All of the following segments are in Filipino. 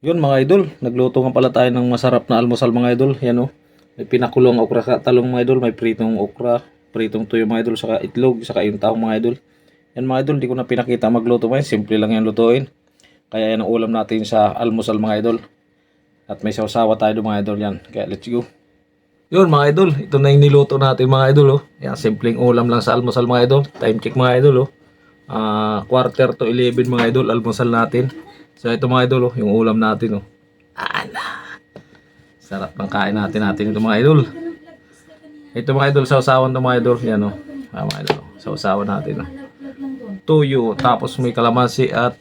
Yun mga idol, nagluto nga pala tayo ng masarap na almusal mga idol. Yan o, may pinakulong okra ka talong mga idol, may pritong okra, pritong tuyo mga idol, saka itlog, saka yung tahong mga idol. Yan mga idol, di ko na pinakita magluto mga, simple lang yan lutuin. Kaya yan ang ulam natin sa almusal mga idol. At may sausawa tayo mga idol yan, kaya let's go. Yun mga idol, ito na yung niluto natin mga idol oh. Yan, simpleng ulam lang sa almusal mga idol. Time check mga idol oh. Quarter to 11 mga idol, almusal natin. So ito mga idol oh, yung ulam natin oh. Sarap ng kain natin ito mga idol. Ito mga idol, sausawan to mga idol. Yan oh. Mga idol, sausawan natin oh. Tuyo, tapos may kalamansi at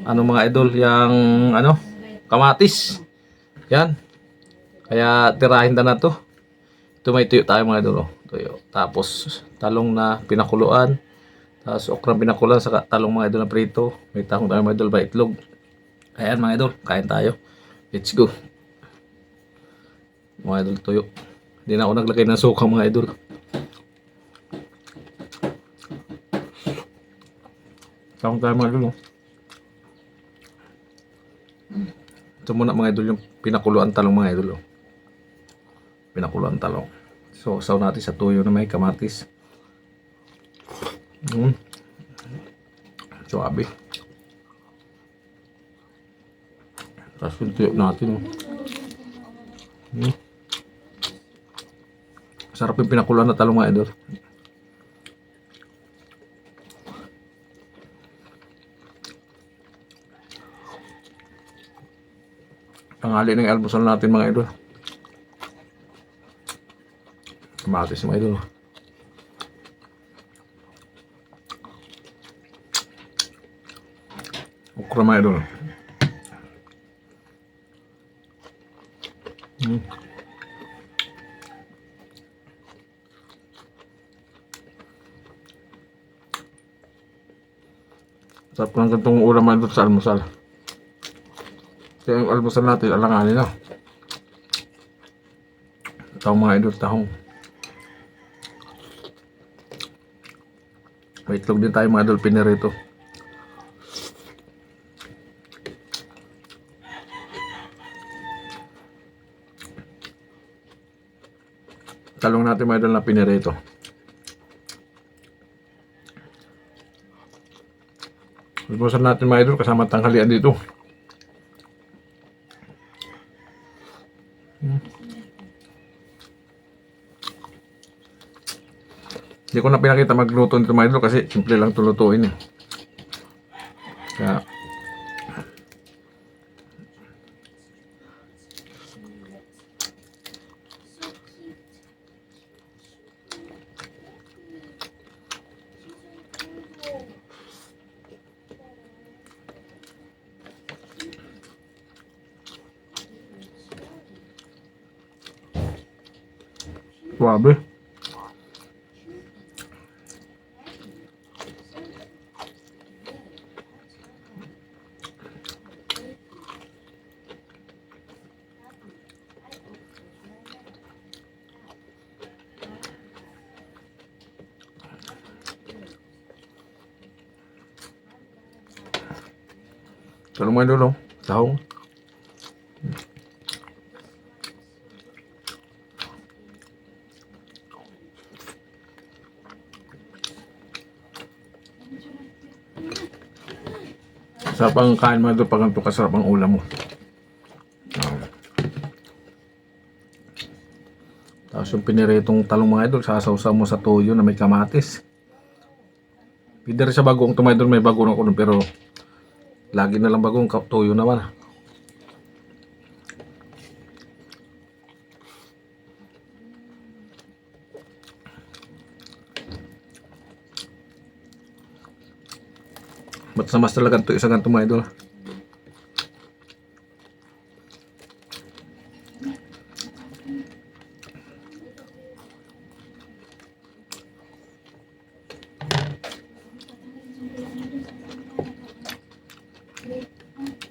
ano mga idol, yung ano, kamatis. Yan. Kaya tirahin na to. Ito may tuyo tayo mga idol oh. Tuyo. Tapos talong na pinakuluan. Tapos okra pinakuluan sa talong mga idol na prito. May tahong tayo mga idol ba itlog. Ayan mga idol, kain tayo. Let's go. Mga idol tuyo. Hindi na ako naglagay ng suka mga idol. Tahong tayo mga idol oh. Ito muna mga idol yung pinakuluan talong mga idol oh. Pinakuluan talong. So saw natin sa tuyo na may kamatis. Suabe. Tapos yung tuyo natin oh. Sarap yung pinakuluan na talong mga idol. Tanghali ng almusal natin mga idol. Kamatis mga idol. Okra mga idol. Sarap ng gantong ulam mga idol sa almusal. Kaya yung almusal natin, alanganin na. Tahong mga idol, tahong. May itlog din tayo mga idol, pinirito. Talong natin mga idol na pinirito. Almusal natin mga idol, kasama tanghalian dito. Hindi ko na pinakita magluto nito mga idol kasi simple lang tulutuin eh. Kaya suabe. Talong mga idol, tahong. Sarap ang kain mga idol pag ganito kasarap ang ulam mo. Tapos yung piniritong talong mga idol, sasawsaw mo sa tuyo na may kamatis. Pwede rin sa bagong ito mga idol, may bagong ako pero lagi na lang bagong tuyo naman. Ba't sa mas talaga ito isa ganito mga idol.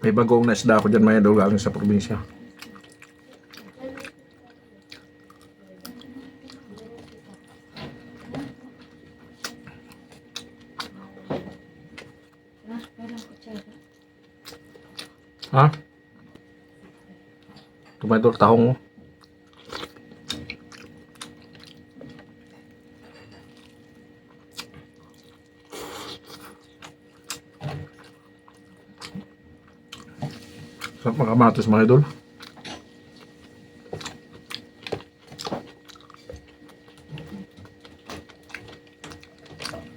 May bagong na isda ako dyan mga idol galing sa probinsya. Ha? Ito mga idol, tahong. Oh. Sarap mga kamatis mga idol.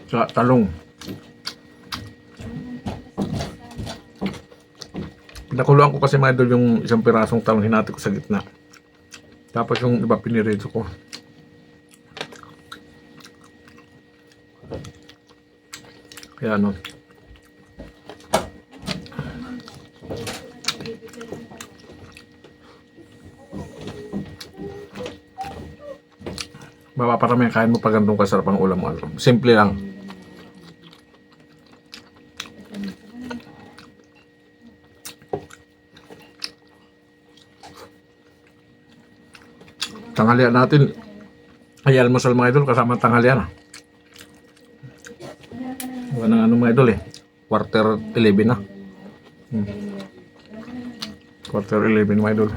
Sa talong. Pinakuluan ko kasi mga idol yung isang pirasong talong, hinati ko sa gitna. Tapos yung iba pinirito ko. Kaya ano. Mapaparami ang kain mo pag ganitong kasarap ang ulam mo. Simple lang. Tanghalian natin ay almusal mga idol kasama tanghalian. Wala nang ano mga idol eh. Quarter 11 na. Quarter 11 mga idol.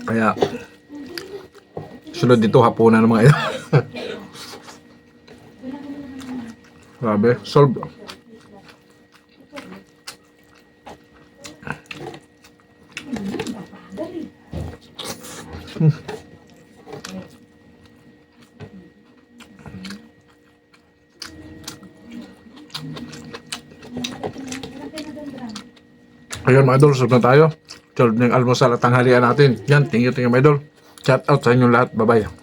Kaya sunod dito hapunan ng mga idol. Grabe, solve. Ayun mga idol, solve na tayo. Solve na yung almusal at tanghalian natin. Yan, thank you mga idol. Shout out sa inyong lahat. Bye-bye.